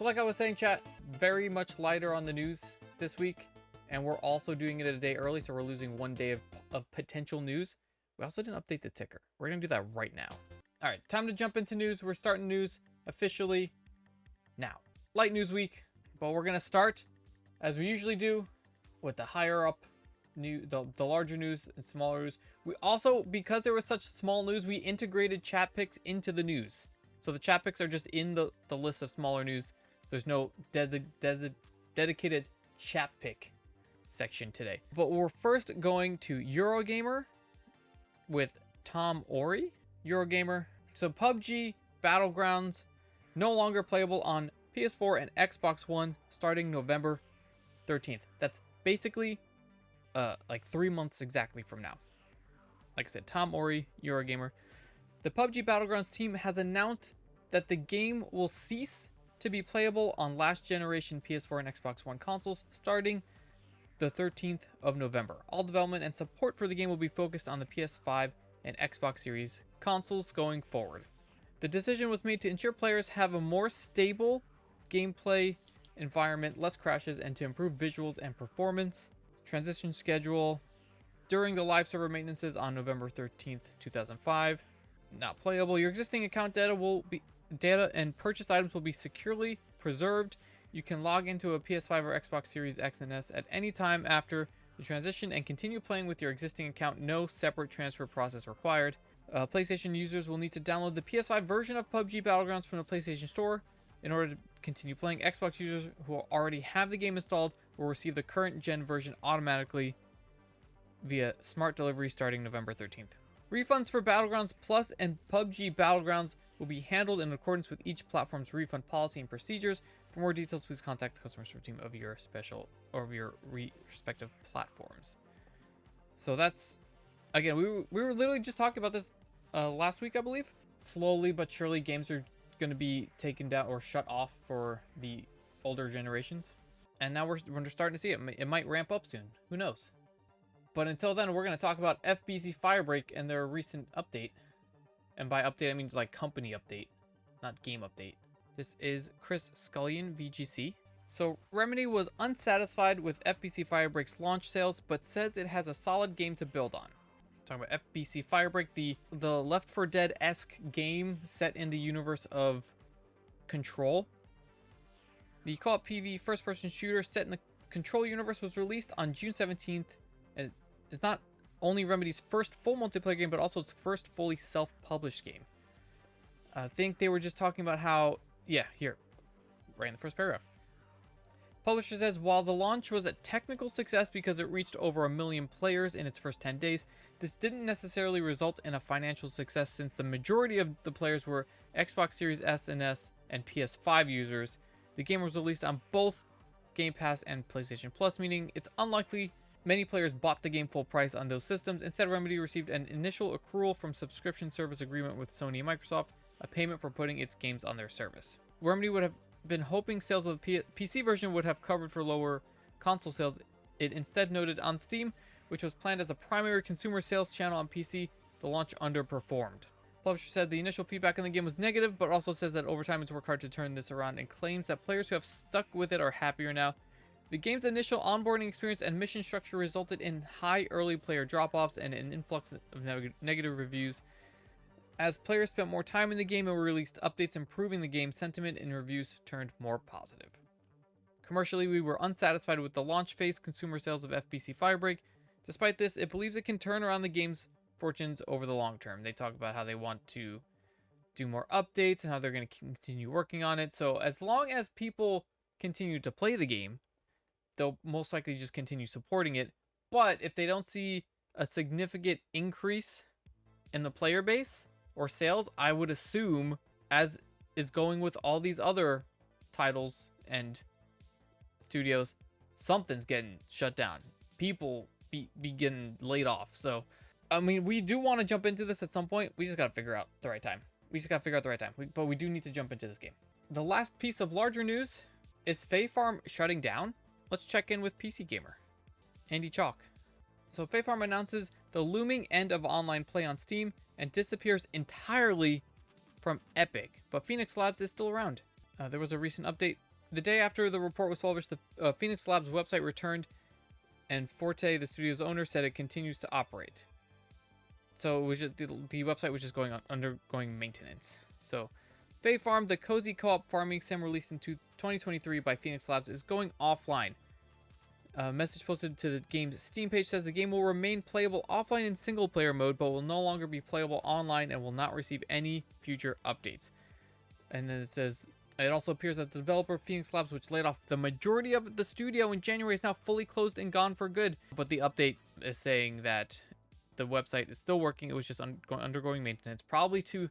So like I was saying, chat, very much lighter on the news this week. And we're also doing it a day early, so we're losing 1 day of potential news. We also didn't update the ticker. We're going to do that right now. All right, time to jump into news. We're starting news officially now. Light news week, but we're going to start, as we usually do, with the higher up new, the larger news and smaller news. We also, because there was such small news, we integrated chat picks into the news. So the chat picks are just in the list of smaller news. There's no dedicated chat pick section today. But we're first going to Eurogamer with Tom Ori. Eurogamer. So PUBG Battlegrounds no longer playable on PS4 and Xbox One starting November 13th. That's basically like 3 months exactly from now. Like I said, Tom Ori, Eurogamer. The PUBG Battlegrounds team has announced that the game will cease to be playable on last generation PS4 and Xbox One consoles starting the 13th of November. All development and support for the game will be focused on the PS5 and Xbox Series consoles going forward. The decision was made to ensure players have a more stable gameplay environment, less crashes, and to improve visuals and performance. Transition schedule during the live server maintenances on November 13th, 2005. Not playable. Your existing account data and purchased items will be securely preserved. You can log into a PS5 or Xbox Series X and S at any time after the transition and continue playing with your existing account. No separate transfer process required. PlayStation users will need to download the PS5 version of PUBG Battlegrounds from the PlayStation Store in order to continue playing. Xbox users who already have the game installed will receive the current gen version automatically via smart delivery starting November 13th. Refunds for Battlegrounds Plus and PUBG Battlegrounds will be handled in accordance with each platform's refund policy and procedures. For more details, please contact the customer service team of your respective platforms. So that's, again, we were literally just talking about this last week, I believe. Slowly but surely, games are going to be taken down or shut off for the older generations. And now we're starting to see it. It might ramp up soon. Who knows? But until then, we're going to talk about FBC Firebreak and their recent update. And by update, I mean like company update, not game update. This is Chris Scullion, VGC. So Remedy was unsatisfied with FBC Firebreak's launch sales, but says it has a solid game to build on. Talking about FBC Firebreak, the Left 4 Dead-esque game set in the universe of Control. The co-op PvE first-person shooter set in the Control universe was released on June 17th, and it's not only Remedy's first full multiplayer game, but also its first fully self-published game. I think they were just talking about how, yeah, here, right in the first paragraph. Publisher says, while the launch was a technical success because it reached over 1 million players in its first 10 days, this didn't necessarily result in a financial success since the majority of the players were Xbox Series S and S and PS5 users. The game was released on both Game Pass and PlayStation Plus, meaning it's unlikely many players bought the game full price on those systems. Instead, Remedy received an initial accrual from subscription service agreement with Sony and Microsoft, a payment for putting its games on their service. Remedy would have been hoping sales of the PC version would have covered for lower console sales. It instead noted on Steam, which was planned as the primary consumer sales channel on PC, the launch underperformed. Publisher said the initial feedback on the game was negative, but also says that over time it's worked hard to turn this around and claims that players who have stuck with it are happier now. The game's initial onboarding experience and mission structure resulted in high early player drop-offs and an influx of negative reviews. As players spent more time in the game and were released updates improving the game, sentiment and reviews turned more positive. Commercially, we were unsatisfied with the launch phase consumer sales of FBC Firebreak. Despite this, it believes it can turn around the game's fortunes over the long term. They talk about how they want to do more updates and how they're going to continue working on it. So as long as people continue to play the game, they'll most likely just continue supporting it. But if they don't see a significant increase in the player base or sales, I would assume, as is going with all these other titles and studios, something's getting shut down. People be getting laid off. So, I mean, we do want to jump into this at some point. We just got to figure out the right time. But we do need to jump into this game. The last piece of larger news is Fae Farm shutting down. Let's check in with PC Gamer. Andy Chalk. So Fae Farm announces the looming end of online play on Steam and disappears entirely from Epic, but Phoenix Labs is still around. There was a recent update The day after the report was published, the Phoenix Labs website returned, and Forte, the studio's owner, said it continues to operate. So it was just, the website was just undergoing maintenance. So Fae Farm, the cozy co-op farming sim released in 2023 by Phoenix Labs, is going offline. A message posted to the game's Steam page says the game will remain playable offline in single-player mode, but will no longer be playable online and will not receive any future updates. And then it says, it also appears that the developer Phoenix Labs, which laid off the majority of the studio in January, is now fully closed and gone for good. But the update is saying that the website is still working. It was just undergoing maintenance, probably to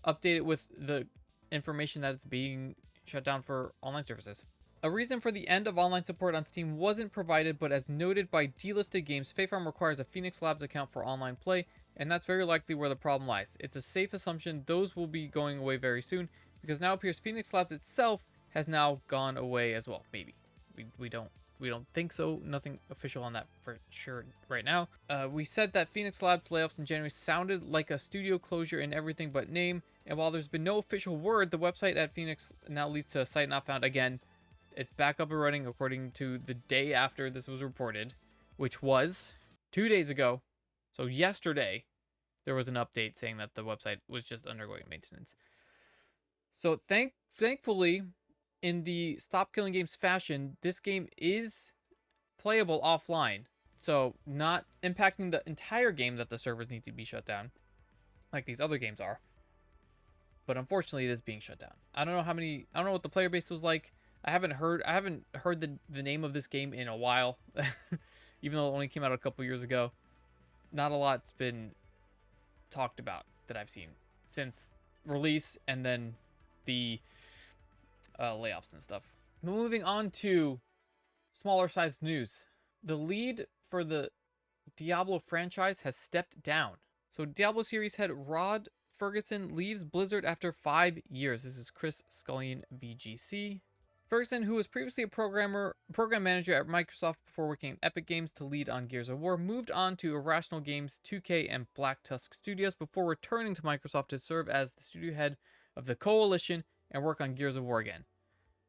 update it with the information that it's being shut down for online services. A reason for the end of online support on Steam wasn't provided, but as noted by delisted games, Fae Farm requires a Phoenix Labs account for online play, and that's very likely where the problem lies. It's a safe assumption those will be going away very soon, because now it appears Phoenix Labs itself has now gone away as well. Maybe. We don't think so. Nothing official on that for sure right now. We said that Phoenix Labs layoffs in January sounded like a studio closure in everything but name, and while there's been no official word, the website at Phoenix now leads to a site not found. Again, it's back up and running according to the day after this was reported, which was 2 days ago. So yesterday, there was an update saying that the website was just undergoing maintenance. So thankfully, in the Stop Killing Games fashion, this game is playable offline. So not impacting the entire game that the servers need to be shut down, like these other games are. But unfortunately, it is being shut down. I don't know what the player base was like. I haven't heard the name of this game in a while, even though it only came out a couple years ago. Not a lot's been talked about that I've seen since release and then the layoffs and stuff. Moving on to smaller sized news. The lead for the Diablo franchise has stepped down. So Diablo series head Rod Ferguson leaves Blizzard after 5 years. This is Chris Scullion, VGC. Ferguson, who was previously a program manager at Microsoft before working at Epic Games to lead on Gears of War, moved on to Irrational Games, 2K, and Black Tusk Studios before returning to Microsoft to serve as the studio head of the Coalition and work on Gears of War again.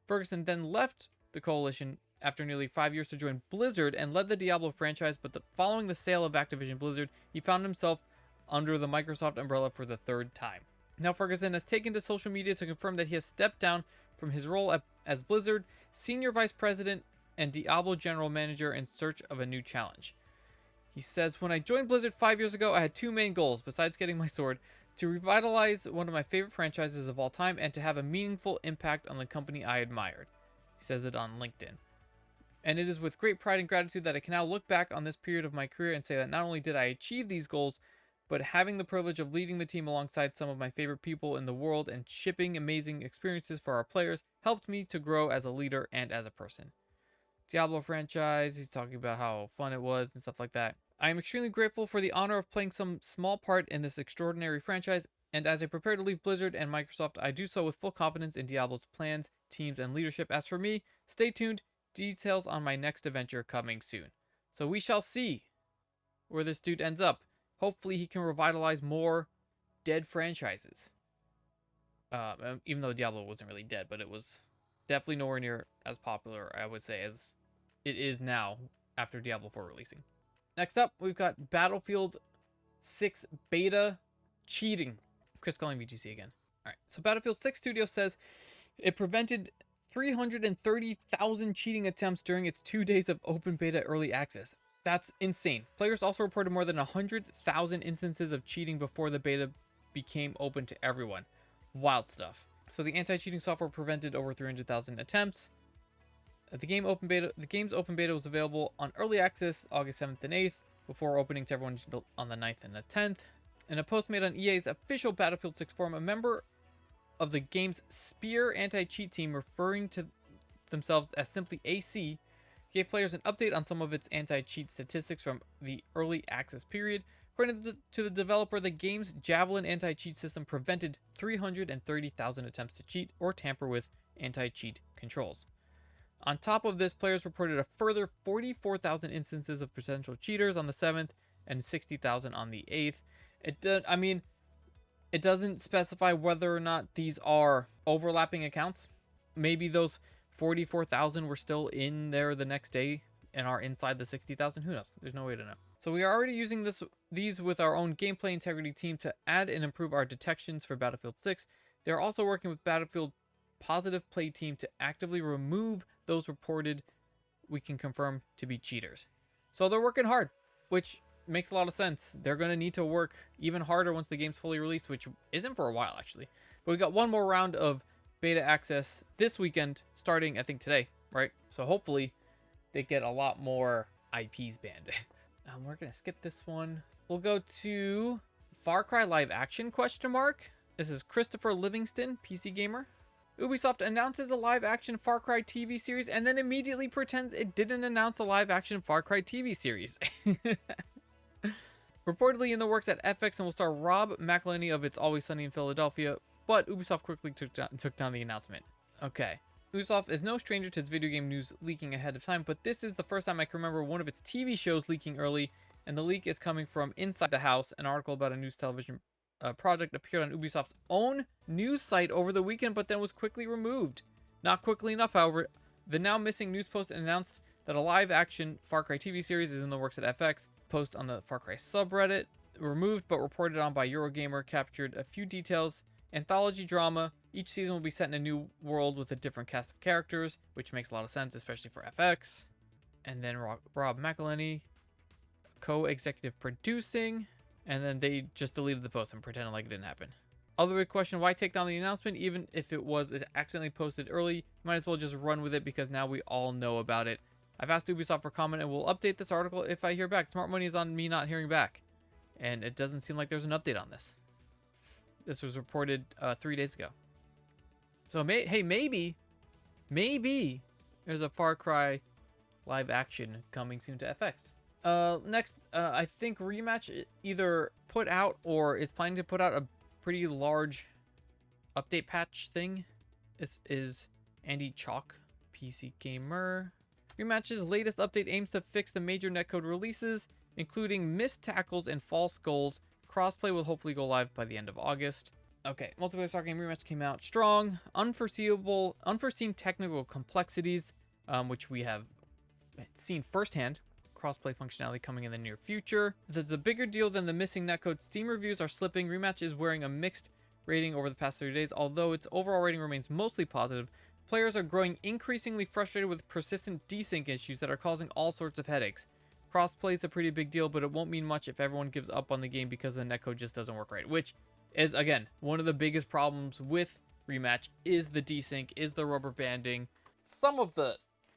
Ferguson then left the Coalition after nearly 5 years to join Blizzard and led the Diablo franchise, but following the sale of Activision Blizzard, he found himself under the Microsoft umbrella for the third time. Now Ferguson has taken to social media to confirm that he has stepped down from his role as Blizzard Senior Vice President and Diablo General Manager in search of a new challenge. He says, "When I joined Blizzard 5 years ago, I had two main goals, besides getting my sword, to revitalize one of my favorite franchises of all time and to have a meaningful impact on the company I admired." He says it on LinkedIn. "And it is with great pride and gratitude that I can now look back on this period of my career and say that not only did I achieve these goals, but having the privilege of leading the team alongside some of my favorite people in the world and shipping amazing experiences for our players helped me to grow as a leader and as a person." Diablo franchise, he's talking about how fun it was and stuff like that. "I am extremely grateful for the honor of playing some small part in this extraordinary franchise, and as I prepare to leave Blizzard and Microsoft, I do so with full confidence in Diablo's plans, teams, and leadership. As for me, stay tuned, details on my next adventure coming soon." So we shall see where this dude ends up. Hopefully he can revitalize more dead franchises. Even though Diablo wasn't really dead, but it was definitely nowhere near as popular, I would say, as it is now after Diablo 4 releasing. Next up, we've got Battlefield 6 beta cheating. Chris calling VGC again. All right, so Battlefield 6 Studio says it prevented 330,000 cheating attempts during its 2 days of open beta early access. That's insane. Players also reported more than 100,000 instances of cheating before the beta became open to everyone. Wild stuff. So the anti-cheating software prevented over 300,000 attempts. The game's open beta was available on early access August 7th and 8th, before opening to everyone on the 9th and the 10th. In a post made on EA's official Battlefield 6 forum, a member of the game's Spear anti-cheat team, referring to themselves as simply AC, gave players an update on some of its anti-cheat statistics from the early access period. According to the developer, the game's Javelin anti-cheat system prevented 330,000 attempts to cheat or tamper with anti-cheat controls. On top of this, players reported a further 44,000 instances of potential cheaters on the 7th and 60,000 on the 8th. It doesn't specify whether or not these are overlapping accounts. Maybe those 44,000 were still in there the next day and are inside the 60,000. Who knows? There's no way to know. So we are already using these with our own gameplay integrity team to add and improve our detections for Battlefield 6. They're also working with Battlefield Positive Play team to actively remove those reported we can confirm to be cheaters. So they're working hard, which makes a lot of sense. They're going to need to work even harder once the game's fully released, which isn't for a while actually. But we got one more round of beta access this weekend, starting I think today, right? So hopefully they get a lot more IPs banned. We're going to skip this one. We'll go to Far Cry live action ? This is Christopher Livingston, PC gamer. Ubisoft announces a live-action Far Cry TV series and then immediately pretends it didn't announce a live-action Far Cry TV series. Reportedly in the works at FX and will star Rob McElhenney of It's Always Sunny in Philadelphia, but Ubisoft quickly took down the announcement. Okay. Ubisoft is no stranger to its video game news leaking ahead of time, but this is the first time I can remember one of its TV shows leaking early, and the leak is coming from Inside the House. An article about a news television project appeared on Ubisoft's own news site over the weekend, but then was quickly removed. Not quickly enough, however. The now missing news post announced that a live-action Far Cry TV series is in the works at FX. Post on the Far Cry subreddit, removed but reported on by Eurogamer, captured a few details. Anthology drama. Each season will be set in a new world with a different cast of characters, which makes a lot of sense, especially for FX. And then Rob McElhenney, co-executive producing. And then they just deleted the post and pretended like it didn't happen. Other big question, why take down the announcement? Even if it was accidentally posted early, you might as well just run with it because now we all know about it. I've asked Ubisoft for comment and we'll update this article if I hear back. Smart money is on me not hearing back. And it doesn't seem like there's an update on this. This was reported 3 days ago. So hey, maybe there's a Far Cry live action coming soon to FX. Next, I think Rematch either put out or is planning to put out a pretty large update patch thing. It is Andy Chalk, PC gamer. Rematch's latest update aims to fix the major netcode releases, including missed tackles and false goals. Crossplay will hopefully go live by the end of August. Okay, multiplayer soccer game Rematch came out strong. Unforeseen technical complexities, which we have seen firsthand. Crossplay functionality coming in the near future. There's a bigger deal than the missing netcode. Steam reviews are slipping. Rematch is wearing a mixed rating over the past 30 days. Although its overall rating remains mostly positive, players are growing increasingly frustrated with persistent desync issues that are causing all sorts of headaches. Crossplay is a pretty big deal, but it won't mean much if everyone gives up on the game because the netcode just doesn't work right, which is, again, one of the biggest problems with Rematch is the desync, is the rubber banding. Some of the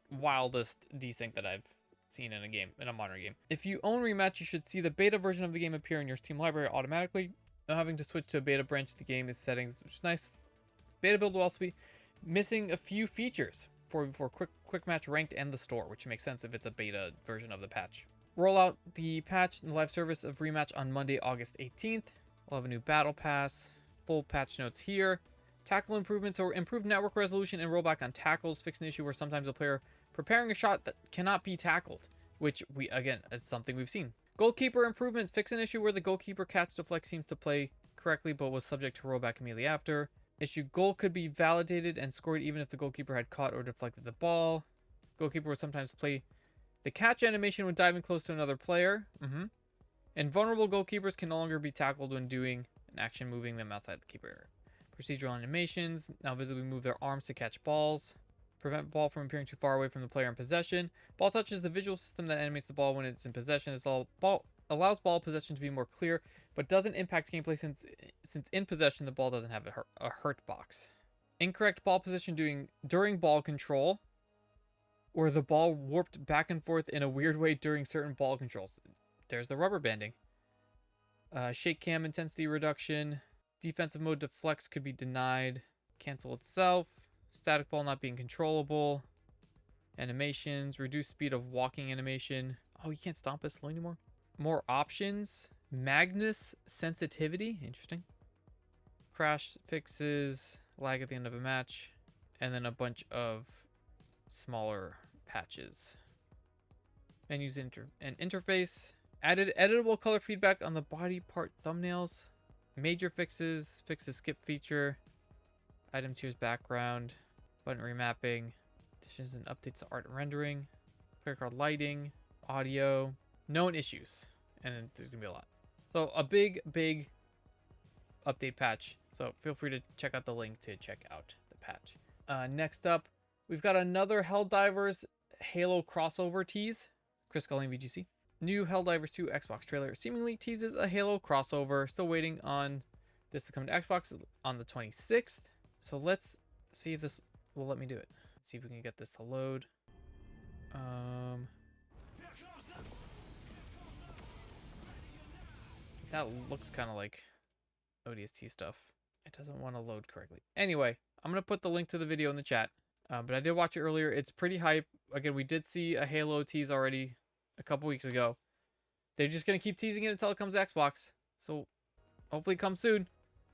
wildest desync that I've seen in a game, in a modern game. If you own Rematch, you should see the beta version of the game appear in your Steam library automatically. Not having to switch to a beta branch of the game is settings, which is nice. Beta build will also be missing a few features for quick match ranked and the store, which makes sense if it's a beta version of the patch. Roll out the patch and the live service of Rematch on Monday, August 18th. We'll have a new battle pass. Full patch notes here. Tackle improvements or improved network resolution and rollback on tackles. Fix an issue where sometimes a player preparing a shot that cannot be tackled, which again, is something we've seen. Goalkeeper improvements. Fix an issue where the goalkeeper catch deflect seems to play correctly but was subject to rollback immediately after. Issue goal could be validated and scored even if the goalkeeper had caught or deflected the ball. Goalkeeper would sometimes play the catch animation when diving close to another player. And vulnerable goalkeepers can no longer be tackled when doing an action moving them outside the keeper area. Procedural animations now visibly move their arms to catch balls. Prevent ball from appearing too far away from the player in possession. Ball touch is the visual system that animates the ball when it's in possession. This allows ball possession to be more clear, but doesn't impact gameplay since in possession the ball doesn't have a hurt box. Incorrect ball position during ball control, or the ball warped back and forth in a weird way during certain ball controls. There's the rubber banding. Shake cam intensity reduction. Defensive mode deflects could be denied. Cancel itself. Static ball not being controllable. Animations. Reduced speed of walking animation. Oh, you can't stomp it slow anymore. More options. Magnus sensitivity. Interesting. Crash fixes. Lag at the end of a match. And then a bunch of smaller patches. Menus and interface. Added editable color feedback on the body part thumbnails. Major fixes. Fix the skip feature. Item tiers background. Button remapping. Additions and updates to art and rendering, player card lighting, audio, known issues, and then there's gonna be a lot. So a big update patch. So feel free to check out the link to check out the patch. Next up, we've got another Helldivers Halo crossover tease. Chris Scully, VGC. New Helldivers 2 Xbox trailer seemingly teases a Halo crossover. Still waiting on this to come to Xbox on the 26th. So let's see if this will let me do it. Let's see if we can get this to load. That looks kind of like ODST stuff. It doesn't want to load correctly. Anyway, I'm going to put the link to the video in the chat. But I did watch it earlier. It's pretty hype. Again, we did see a Halo tease already a couple weeks ago. They're just going to keep teasing it until it comes to Xbox. So hopefully it comes soon.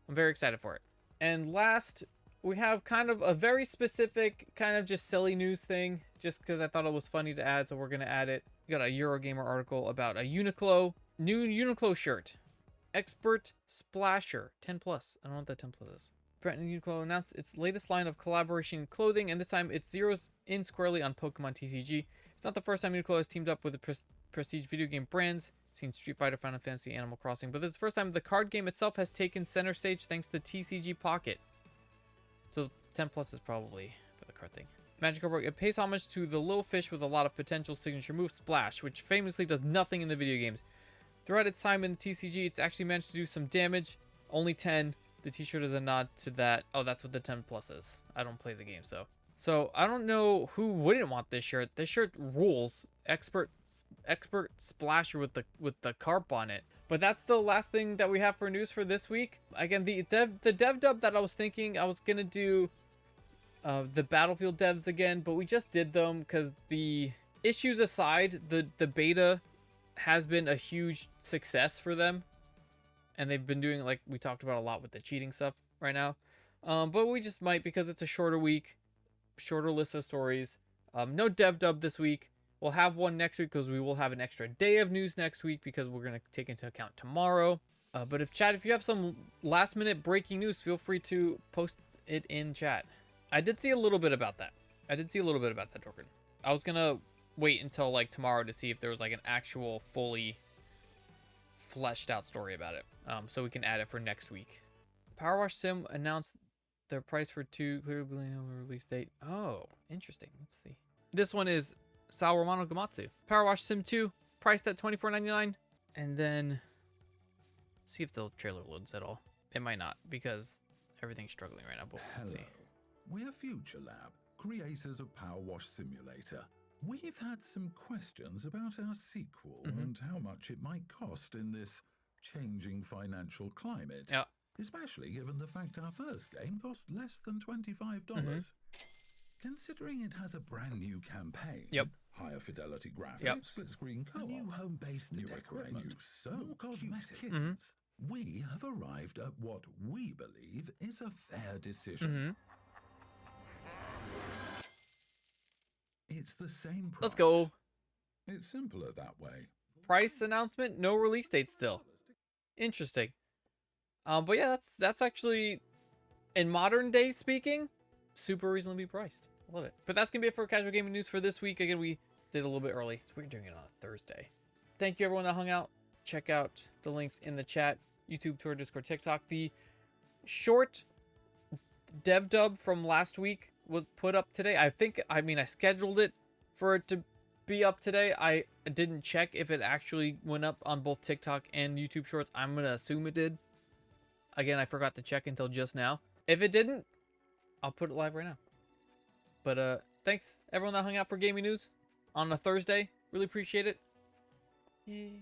I'm very excited for it. And last, we have kind of a very specific, kind of just silly news thing. Just because I thought it was funny to add, so we're going to add it. We got a Eurogamer article about a Uniqlo, new Uniqlo shirt. Expert Splasher 10+. I don't know what that 10+ is. Brett and Uniqlo announced its latest line of collaboration clothing, and this time it zeroes in squarely on Pokemon TCG. It's not the first time Uniqlo has teamed up with the prestige video game brands. Seen Street Fighter, Final Fantasy, Animal Crossing, but this is the first time the card game itself has taken center stage thanks to TCG Pocket. So 10+ is probably for the card thing. Magic Card it pays homage to the little fish with a lot of potential signature move, Splash, which famously does nothing in the video games. Throughout its time in the TCG, it's actually managed to do some damage. Only 10. The t-shirt is a nod to that. Oh, that's what the 10+ is. I don't play the game, so. So, I don't know who wouldn't want this shirt. This shirt rules. Expert Splasher with the carp on it. But that's the last thing that we have for news for this week. Again, the dev dub that I was thinking I was going to do the Battlefield devs again, but we just did them because the issues aside, the beta has been a huge success for them, and they've been doing, like we talked about a lot with the cheating stuff right now, but we just might, because it's a shorter week, shorter list of stories. No dev dub this week. We'll have one next week because we will have an extra day of news next week because we're going to take into account tomorrow. But if you have some last minute breaking news, feel free to post it in chat. I did see a little bit about that. Dorkin. I was going to wait until like tomorrow to see if there was like an actual fully fleshed out story about it, so we can add it for next week. Power Wash Sim announced their price for 2 clearly release date. Oh, interesting. Let's see. This one is Sao Romano Gamatsu. Power Wash Sim 2 priced at $24.99, and then see if the trailer loads at all. It might not because everything's struggling right now, but we'll see. We're Future Lab, creators of Power Wash Simulator. We've had some questions about our sequel and how much it might cost in this changing financial climate. Yeah. Especially given the fact our first game cost less than $25. Considering it has a brand new campaign, higher fidelity graphics, split screen co-op, new home-based new equipment, more cosmetic kits, we have arrived at what we believe is a fair decision. It's the same price. Let's go. It's simpler that way. Price announcement, no release date still. Interesting. But yeah, that's actually, in modern day speaking, super reasonably priced. I love it. But that's gonna be it for casual gaming news for this week. Again, we did a little bit early. So we're doing it on a Thursday. Thank you everyone that hung out. Check out the links in the chat, YouTube, Twitter, Discord, TikTok. The short dev dub from last week was put up today. I scheduled it for it to be up today. I didn't check if it actually went up on both TikTok and YouTube Shorts. I'm gonna assume it did. Again, I forgot to check until just now. If it didn't, I'll put it live right now. But thanks everyone that hung out for gaming news on a Thursday. Really appreciate it. Yay.